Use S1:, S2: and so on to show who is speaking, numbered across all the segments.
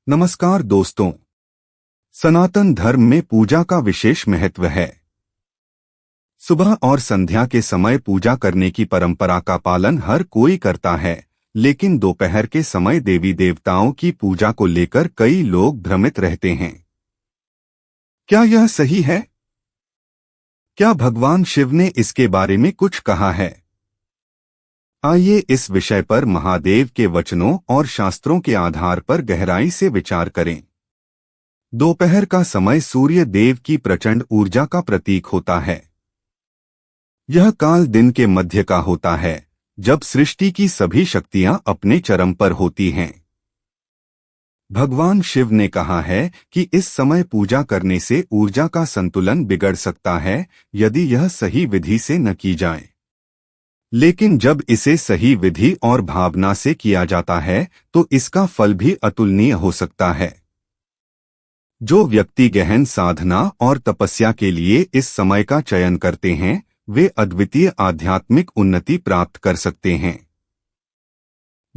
S1: नमस्कार दोस्तों। सनातन धर्म में पूजा का विशेष महत्व है। सुबह और संध्या के समय पूजा करने की परंपरा का पालन हर कोई करता है, लेकिन दोपहर के समय देवी देवताओं की पूजा को लेकर कई लोग भ्रमित रहते हैं। क्या यह सही है? क्या भगवान शिव ने इसके बारे में कुछ कहा है? आइए इस विषय पर महादेव के वचनों और शास्त्रों के आधार पर गहराई से विचार करें। दोपहर का समय सूर्य देव की प्रचंड ऊर्जा का प्रतीक होता है। यह काल दिन के मध्य का होता है, जब सृष्टि की सभी शक्तियां अपने चरम पर होती हैं। भगवान शिव ने कहा है कि इस समय पूजा करने से ऊर्जा का संतुलन बिगड़ सकता है, यदि यह सही विधि से न की जाए। लेकिन जब इसे सही विधि और भावना से किया जाता है, तो इसका फल भी अतुलनीय हो सकता है। जो व्यक्ति गहन साधना और तपस्या के लिए इस समय का चयन करते हैं, वे अद्वितीय आध्यात्मिक उन्नति प्राप्त कर सकते हैं।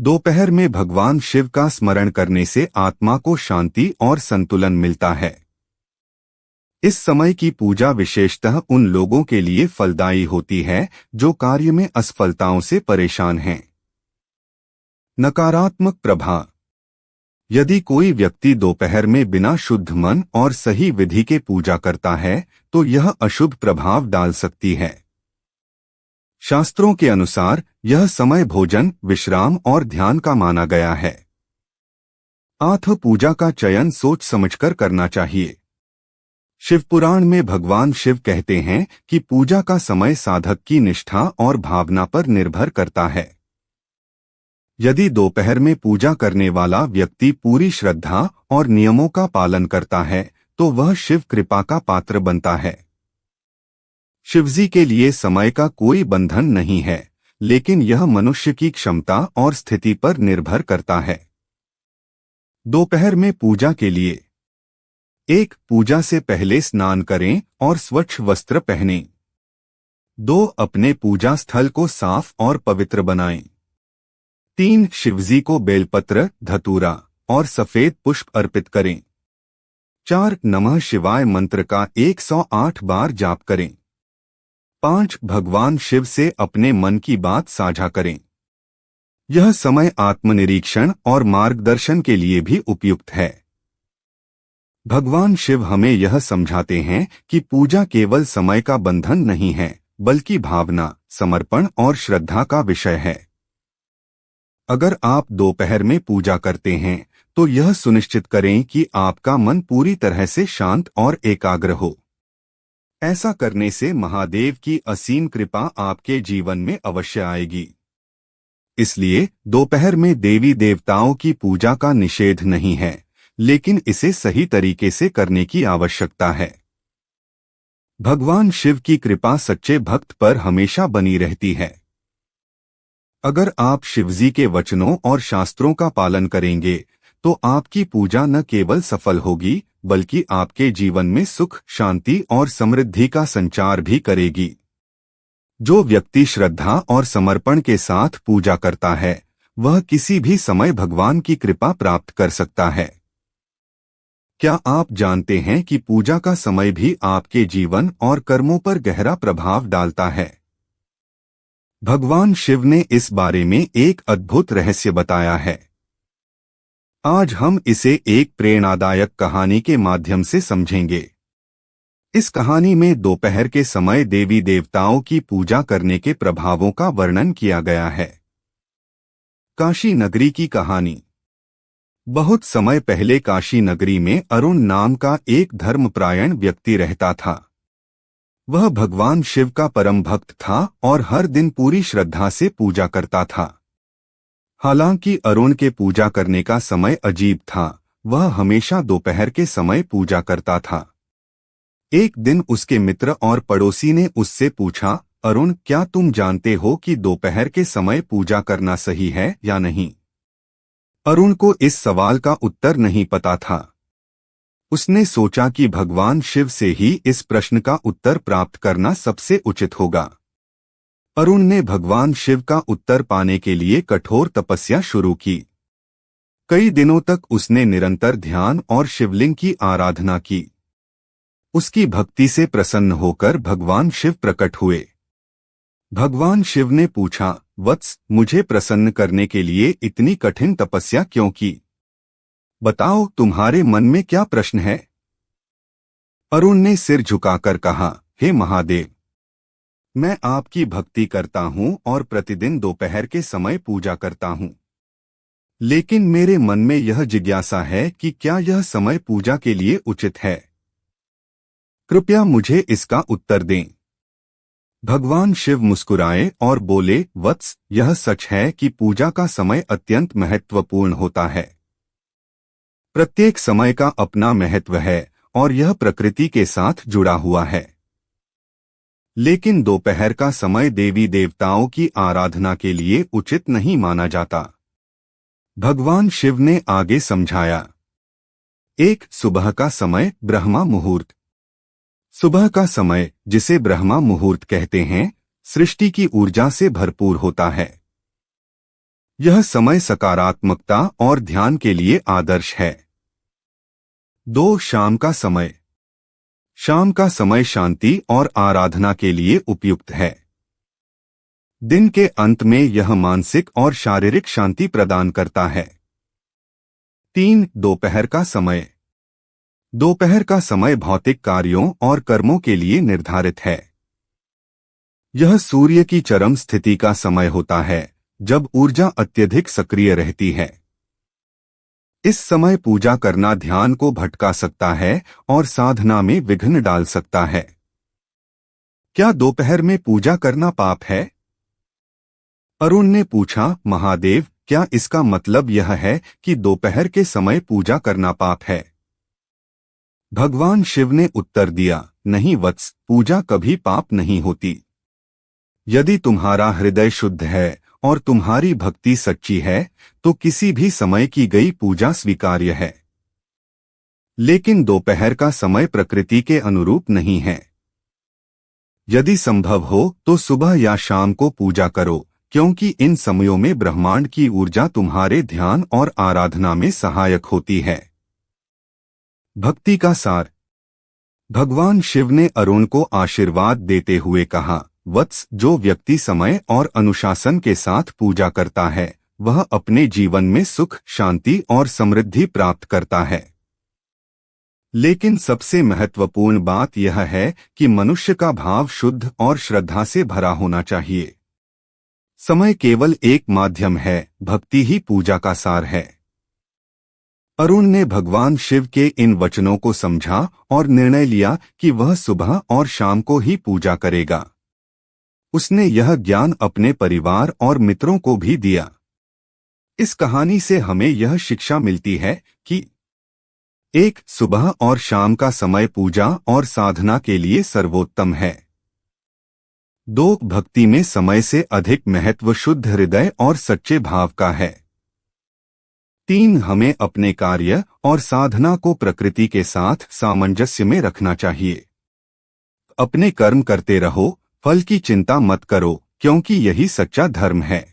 S1: दोपहर में भगवान शिव का स्मरण करने से आत्मा को शांति और संतुलन मिलता है। इस समय की पूजा विशेषतः उन लोगों के लिए फलदायी होती है जो कार्य में असफलताओं से परेशान हैं। नकारात्मक प्रभाव। यदि कोई व्यक्ति दोपहर में बिना शुद्ध मन और सही विधि के पूजा करता है, तो यह अशुभ प्रभाव डाल सकती है। शास्त्रों के अनुसार यह समय भोजन, विश्राम और ध्यान का माना गया है। अतः पूजा का चयन सोच समझकर करना चाहिए। शिवपुराण में भगवान शिव कहते हैं कि पूजा का समय साधक की निष्ठा और भावना पर निर्भर करता है। यदि दोपहर में पूजा करने वाला व्यक्ति पूरी श्रद्धा और नियमों का पालन करता है, तो वह शिव कृपा का पात्र बनता है। शिवजी के लिए समय का कोई बंधन नहीं है, लेकिन यह मनुष्य की क्षमता और स्थिति पर निर्भर करता है। दोपहर में पूजा के लिए 1. पूजा से पहले स्नान करें और स्वच्छ वस्त्र पहनें। 2. अपने पूजा स्थल को साफ और पवित्र बनाएं। 3. शिवजी को बेलपत्र, धतूरा और सफेद पुष्प अर्पित करें। 4. नमः शिवाय मंत्र का 108 बार जाप करें। 5. भगवान शिव से अपने मन की बात साझा करें। यह समय आत्मनिरीक्षण और मार्गदर्शन के लिए भी उपयुक्त है। भगवान शिव हमें यह समझाते हैं कि पूजा केवल समय का बंधन नहीं है, बल्कि भावना, समर्पण और श्रद्धा का विषय है। अगर आप दोपहर में पूजा करते हैं, तो यह सुनिश्चित करें कि आपका मन पूरी तरह से शांत और एकाग्र हो। ऐसा करने से महादेव की असीम कृपा आपके जीवन में अवश्य आएगी। इसलिए दोपहर में देवी देवताओं की पूजा का निषेध नहीं है, लेकिन इसे सही तरीके से करने की आवश्यकता है। भगवान शिव की कृपा सच्चे भक्त पर हमेशा बनी रहती है। अगर आप शिवजी के वचनों और शास्त्रों का पालन करेंगे, तो आपकी पूजा न केवल सफल होगी, बल्कि आपके जीवन में सुख, शांति और समृद्धि का संचार भी करेगी। जो व्यक्ति श्रद्धा और समर्पण के साथ पूजा करता है, वह किसी भी समय भगवान की कृपा प्राप्त कर सकता है। क्या आप जानते हैं कि पूजा का समय भी आपके जीवन और कर्मों पर गहरा प्रभाव डालता है? भगवान शिव ने इस बारे में एक अद्भुत रहस्य बताया है। आज हम इसे एक प्रेरणादायक कहानी के माध्यम से समझेंगे। इस कहानी में दोपहर के समय देवी देवताओं की पूजा करने के प्रभावों का वर्णन किया गया है। काशी नगरी की कहानी। बहुत समय पहले काशी नगरी में अरुण नाम का एक धर्मपरायण व्यक्ति रहता था। वह भगवान शिव का परम भक्त था और हर दिन पूरी श्रद्धा से पूजा करता था। हालांकि अरुण के पूजा करने का समय अजीब था। वह हमेशा दोपहर के समय पूजा करता था। एक दिन उसके मित्र और पड़ोसी ने उससे पूछा, अरुण, क्या तुम जानते हो कि दोपहर के समय पूजा करना सही है या नहीं? अरुण को इस सवाल का उत्तर नहीं पता था। उसने सोचा कि भगवान शिव से ही इस प्रश्न का उत्तर प्राप्त करना सबसे उचित होगा। अरुण ने भगवान शिव का उत्तर पाने के लिए कठोर तपस्या शुरू की। कई दिनों तक उसने निरंतर ध्यान और शिवलिंग की आराधना की। उसकी भक्ति से प्रसन्न होकर भगवान शिव प्रकट हुए। भगवान शिव ने पूछा, वत्स, मुझे प्रसन्न करने के लिए इतनी कठिन तपस्या क्यों की? बताओ, तुम्हारे मन में क्या प्रश्न है? अरुण ने सिर झुकाकर कहा, हे महादेव, मैं आपकी भक्ति करता हूँ और प्रतिदिन दोपहर के समय पूजा करता हूँ। लेकिन मेरे मन में यह जिज्ञासा है कि क्या यह समय पूजा के लिए उचित है? कृपया मुझे इसका उत्तर दें। भगवान शिव मुस्कुराए और बोले, वत्स, यह सच है कि पूजा का समय अत्यंत महत्वपूर्ण होता है। प्रत्येक समय का अपना महत्व है और यह प्रकृति के साथ जुड़ा हुआ है। लेकिन दोपहर का समय देवी देवताओं की आराधना के लिए उचित नहीं माना जाता। भगवान शिव ने आगे समझाया। एक, सुबह का समय, ब्रह्मा मुहूर्त। सुबह का समय, जिसे ब्रह्मा मुहूर्त कहते हैं, सृष्टि की ऊर्जा से भरपूर होता है। यह समय सकारात्मकता और ध्यान के लिए आदर्श है। दो, शाम का समय। शाम का समय शांति और आराधना के लिए उपयुक्त है। दिन के अंत में यह मानसिक और शारीरिक शांति प्रदान करता है। तीन, दोपहर का समय। दोपहर का समय भौतिक कार्यों और कर्मों के लिए निर्धारित है। यह सूर्य की चरम स्थिति का समय होता है, जब ऊर्जा अत्यधिक सक्रिय रहती है। इस समय पूजा करना ध्यान को भटका सकता है और साधना में विघ्न डाल सकता है। क्या दोपहर में पूजा करना पाप है? अरुण ने पूछा, महादेव, क्या इसका मतलब यह है कि दोपहर के समय पूजा करना पाप है? भगवान शिव ने उत्तर दिया, नहीं वत्स, पूजा कभी पाप नहीं होती। यदि तुम्हारा हृदय शुद्ध है और तुम्हारी भक्ति सच्ची है तो किसी भी समय की गई पूजा स्वीकार्य है। लेकिन दोपहर का समय प्रकृति के अनुरूप नहीं है। यदि संभव हो तो सुबह या शाम को पूजा करो, क्योंकि इन समयों में ब्रह्मांड की ऊर्जा तुम्हारे ध्यान और आराधना में सहायक होती है। भक्ति का सार। भगवान शिव ने अरुण को आशीर्वाद देते हुए कहा, वत्स, जो व्यक्ति समय और अनुशासन के साथ पूजा करता है वह अपने जीवन में सुख, शांति और समृद्धि प्राप्त करता है। लेकिन सबसे महत्वपूर्ण बात यह है कि मनुष्य का भाव शुद्ध और श्रद्धा से भरा होना चाहिए। समय केवल एक माध्यम है, भक्ति ही पूजा का सार है। अरुण ने भगवान शिव के इन वचनों को समझा और निर्णय लिया कि वह सुबह और शाम को ही पूजा करेगा। उसने यह ज्ञान अपने परिवार और मित्रों को भी दिया। इस कहानी से हमें यह शिक्षा मिलती है कि एक, सुबह और शाम का समय पूजा और साधना के लिए सर्वोत्तम है। दो, भक्ति में समय से अधिक महत्व शुद्ध हृदय और सच्चे भाव का है। तीन, हमें अपने कार्य और साधना को प्रकृति के साथ सामंजस्य में रखना चाहिए। अपने कर्म करते रहो, फल की चिंता मत करो, क्योंकि यही सच्चा धर्म है।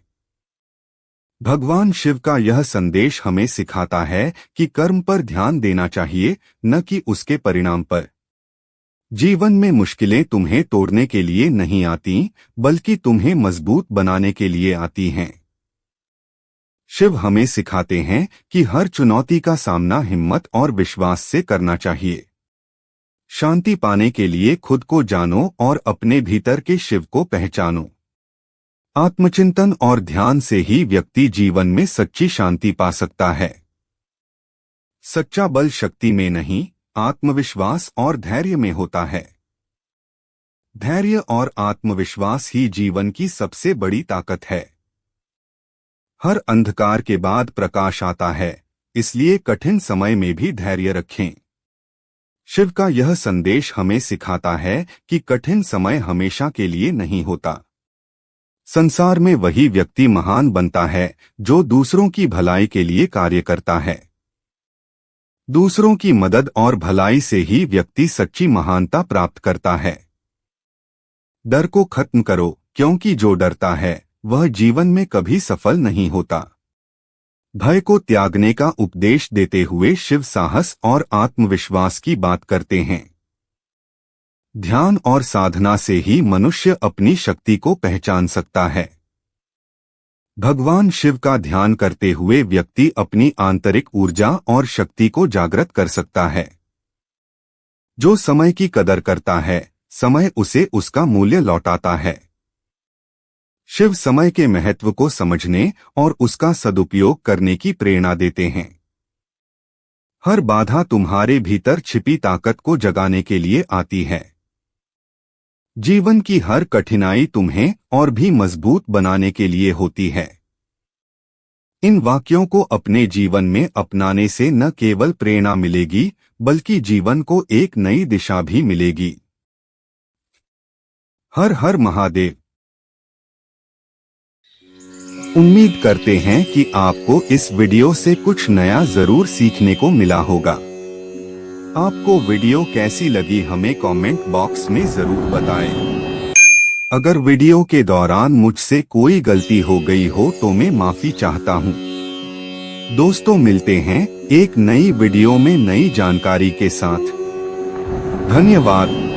S1: भगवान शिव का यह संदेश हमें सिखाता है कि कर्म पर ध्यान देना चाहिए, न कि उसके परिणाम पर। जीवन में मुश्किलें तुम्हें तोड़ने के लिए नहीं आती, बल्कि तुम्हें मजबूत बनाने के लिए आती हैं। शिव हमें सिखाते हैं कि हर चुनौती का सामना हिम्मत और विश्वास से करना चाहिए। शांति पाने के लिए खुद को जानो और अपने भीतर के शिव को पहचानो। आत्मचिंतन और ध्यान से ही व्यक्ति जीवन में सच्ची शांति पा सकता है। सच्चा बल शक्ति में नहीं, आत्मविश्वास और धैर्य में होता है। धैर्य और आत्मविश्वास ही जीवन की सबसे बड़ी ताकत है। हर अंधकार के बाद प्रकाश आता है, इसलिए कठिन समय में भी धैर्य रखें। शिव का यह संदेश हमें सिखाता है कि कठिन समय हमेशा के लिए नहीं होता। संसार में वही व्यक्ति महान बनता है जो दूसरों की भलाई के लिए कार्य करता है। दूसरों की मदद और भलाई से ही व्यक्ति सच्ची महानता प्राप्त करता है। डर को खत्म करो, क्योंकि जो डरता है वह जीवन में कभी सफल नहीं होता। भय को त्यागने का उपदेश देते हुए शिव साहस और आत्मविश्वास की बात करते हैं। ध्यान और साधना से ही मनुष्य अपनी शक्ति को पहचान सकता है। भगवान शिव का ध्यान करते हुए व्यक्ति अपनी आंतरिक ऊर्जा और शक्ति को जागृत कर सकता है। जो समय की कदर करता है, समय उसे उसका मूल्य लौटाता है। शिव समय के महत्व को समझने और उसका सदुपयोग करने की प्रेरणा देते हैं। हर बाधा तुम्हारे भीतर छिपी ताकत को जगाने के लिए आती है। जीवन की हर कठिनाई तुम्हें और भी मजबूत बनाने के लिए होती है। इन वाक्यों को अपने जीवन में अपनाने से न केवल प्रेरणा मिलेगी, बल्कि जीवन को एक नई दिशा भी मिलेगी। हर हर महादेव। उम्मीद करते हैं कि आपको इस वीडियो से कुछ नया जरूर सीखने को मिला होगा। आपको वीडियो कैसी लगी हमें कमेंट बॉक्स में जरूर बताएं। अगर वीडियो के दौरान मुझसे कोई गलती हो गई हो तो मैं माफी चाहता हूं। दोस्तों, मिलते हैं एक नई वीडियो में नई जानकारी के साथ। धन्यवाद।